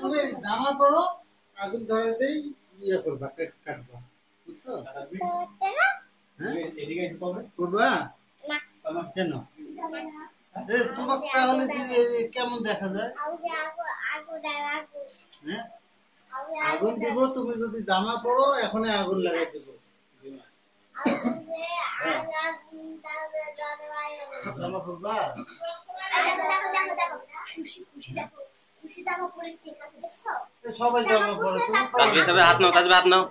তুমি জামা পরো, আগুন ধরে দেই, ইয়ে করবা, কেক কাটবা, বুঝছো? করবা কেন? তোমার তাহলে কেমন দেখা যায়? হ্যাঁ, আগুন দিব, তুমি যদি জামা পরো এখনই আগুন লাগাই দেবো। জামা পরবা? সবাই জামা পরে, তবে হাত নাও, তাজবে হাত নাও।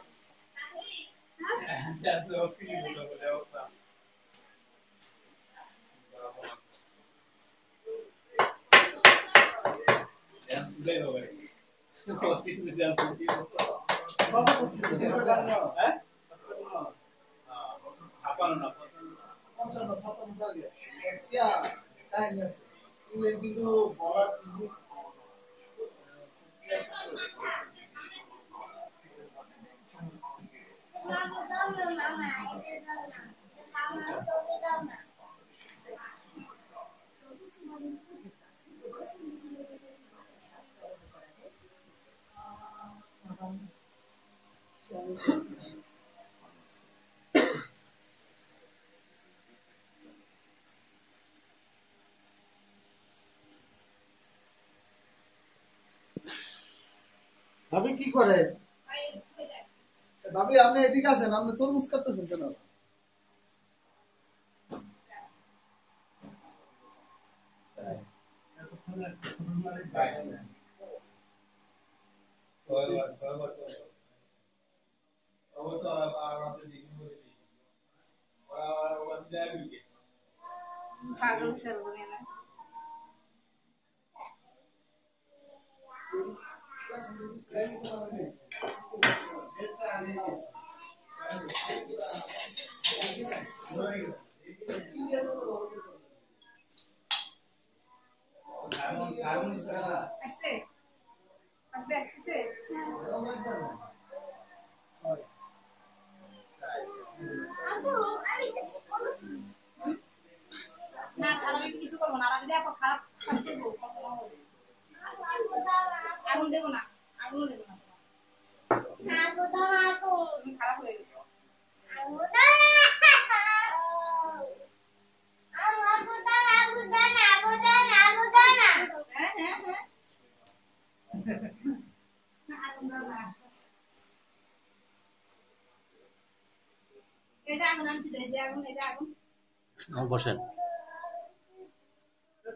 কিন্তু বলার ভাবি কি করে? ভাবি আপনি এদিকে আসেন, আপনি তরমুজ কাটতেছেন কেন? পাগল চলবে না। আসছে আসবে আসছে না, আমি কিছু করবো না। আমি দেখো খারাপ আগুন দেবো না, আগুন দেবো না, তুমি খারাপ হয়ে গেছো। হ্যাঁ হ্যাঁ হ্যাঁ, আগুন দাও না। এই যে আগুন আনছি, এই যে আগুন, এই যে আগুন। বসেন।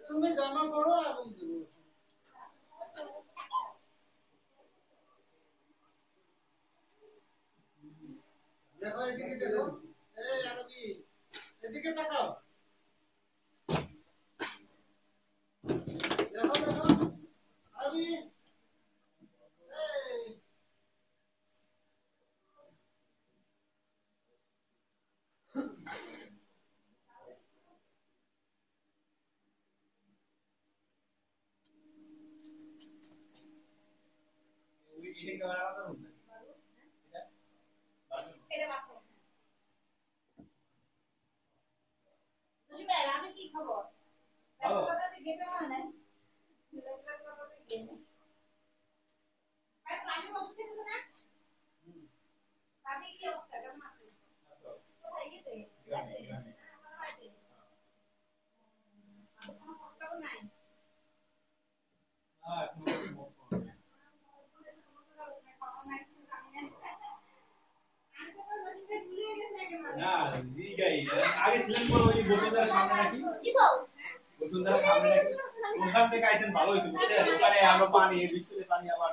তুমি জামা পরো, আগুন দেবো। দেখো এদিকে, দেখো, এই আরবি, এদিকে তাকাও, দেখো দেখো আরবি, এই এটা বাথরুম। আমি কি খবর? গেটে না না আমি ওষুধ খেতেছি না। আমি কি অবস্থা কেমন আছে? কোথায় গেছে? নাই। না দিগাই আগে ছিলেন বড় ওই বসুন্ধরার সামনে নাকি বসুন্ধরার সামনে নাকি ওখান থেকে আইছেন ভালো হইছে বুঝছেন ওখানে আরো পানি বৃষ্টিতে পানি আবার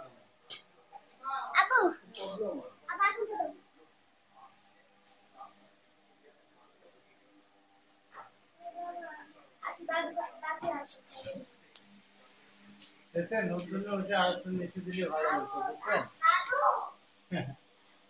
আপু আবার শুনতে দাও আসি বাড়ি বাড়ি আসি দেখছেন, ওর জন্য ওটা আর একটু নিচে দিলে ভালো হতো, বুঝছেন?